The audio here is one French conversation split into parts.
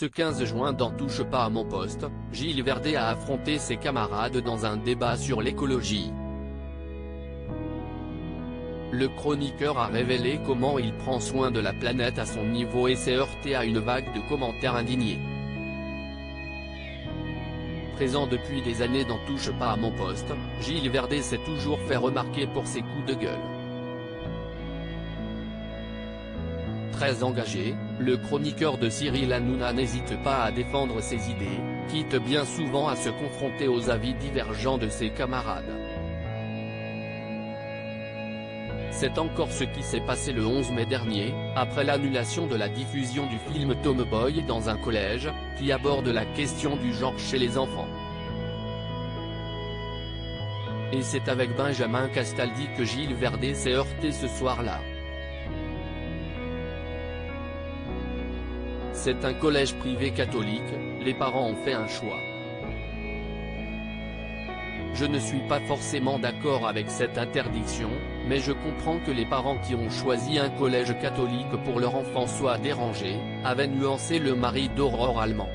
Ce 15 juin dans Touche pas à mon poste, Gilles Verdet a affronté ses camarades dans un débat sur l'écologie. Le chroniqueur a révélé comment il prend soin de la planète à son niveau et s'est heurté à une vague de commentaires indignés. Présent depuis des années dans Touche pas à mon poste, Gilles Verdet s'est toujours fait remarquer pour ses coups de gueule. Très engagé, le chroniqueur de Cyril Hanouna n'hésite pas à défendre ses idées, quitte bien souvent à se confronter aux avis divergents de ses camarades. C'est encore ce qui s'est passé le 11 mai dernier, après l'annulation de la diffusion du film Tomboy dans un collège, qui aborde la question du genre chez les enfants. Et c'est avec Benjamin Castaldi que Gilles Verdet s'est heurté ce soir-là. C'est un collège privé catholique, les parents ont fait un choix. Je ne suis pas forcément d'accord avec cette interdiction, mais je comprends que les parents qui ont choisi un collège catholique pour leur enfant soient dérangés, avait nuancé le mari d'Aurore Allemand.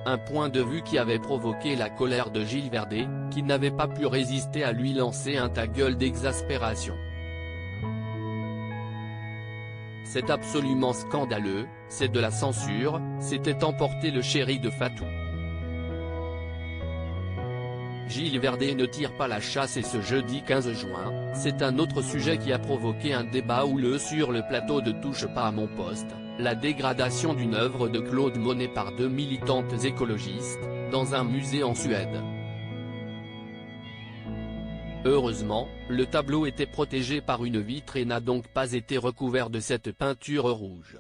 Un point de vue qui avait provoqué la colère de Gilles Verdet, qui n'avait pas pu résister à lui lancer un ta gueule d'exaspération. C'est absolument scandaleux, c'est de la censure, c'était emporter le chéri de Fatou. Gilles Verdet ne tire pas la chasse et ce jeudi 15 juin, c'est un autre sujet qui a provoqué un débat houleux sur le plateau de Touche pas à mon poste, la dégradation d'une œuvre de Claude Monet par deux militantes écologistes, dans un musée en Suède. Heureusement, le tableau était protégé par une vitre et n'a donc pas été recouvert de cette peinture rouge.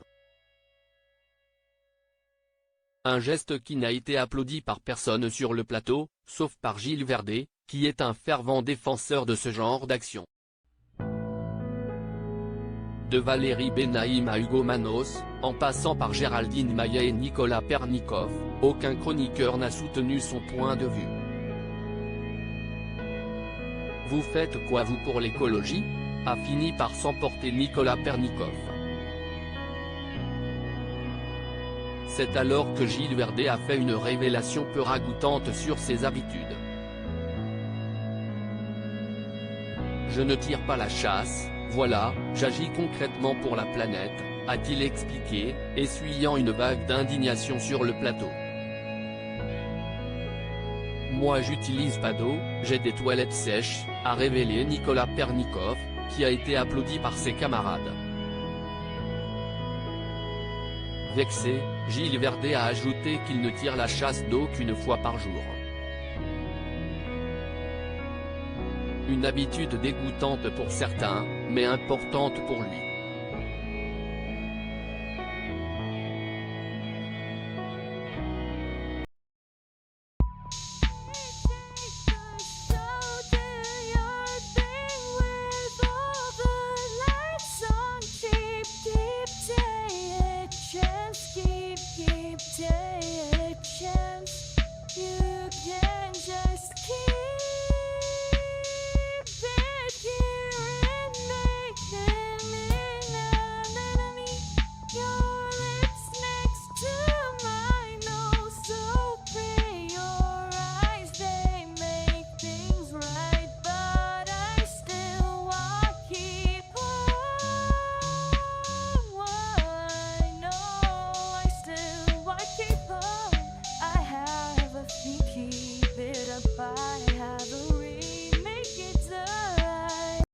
Un geste qui n'a été applaudi par personne sur le plateau, sauf par Gilles Verdet, qui est un fervent défenseur de ce genre d'action. De Valérie Benaïm à Hugo Manos, en passant par Géraldine Maillet et Nicolas Pernikov, aucun chroniqueur n'a soutenu son point de vue. Vous faites quoi vous pour l'écologie ? A fini par s'emporter Nicolas Pernikov. C'est alors que Gilles Verdet a fait une révélation peu ragoûtante sur ses habitudes. Je ne tire pas la chasse, voilà, j'agis concrètement pour la planète, a-t-il expliqué, essuyant une vague d'indignation sur le plateau. Moi j'utilise pas d'eau, j'ai des toilettes sèches, a révélé Nicolas Pernikov, qui a été applaudi par ses camarades. Vexé, Gilles Verdet a ajouté qu'il ne tire la chasse d'eau qu'une fois par jour. Une habitude dégoûtante pour certains, mais importante pour lui.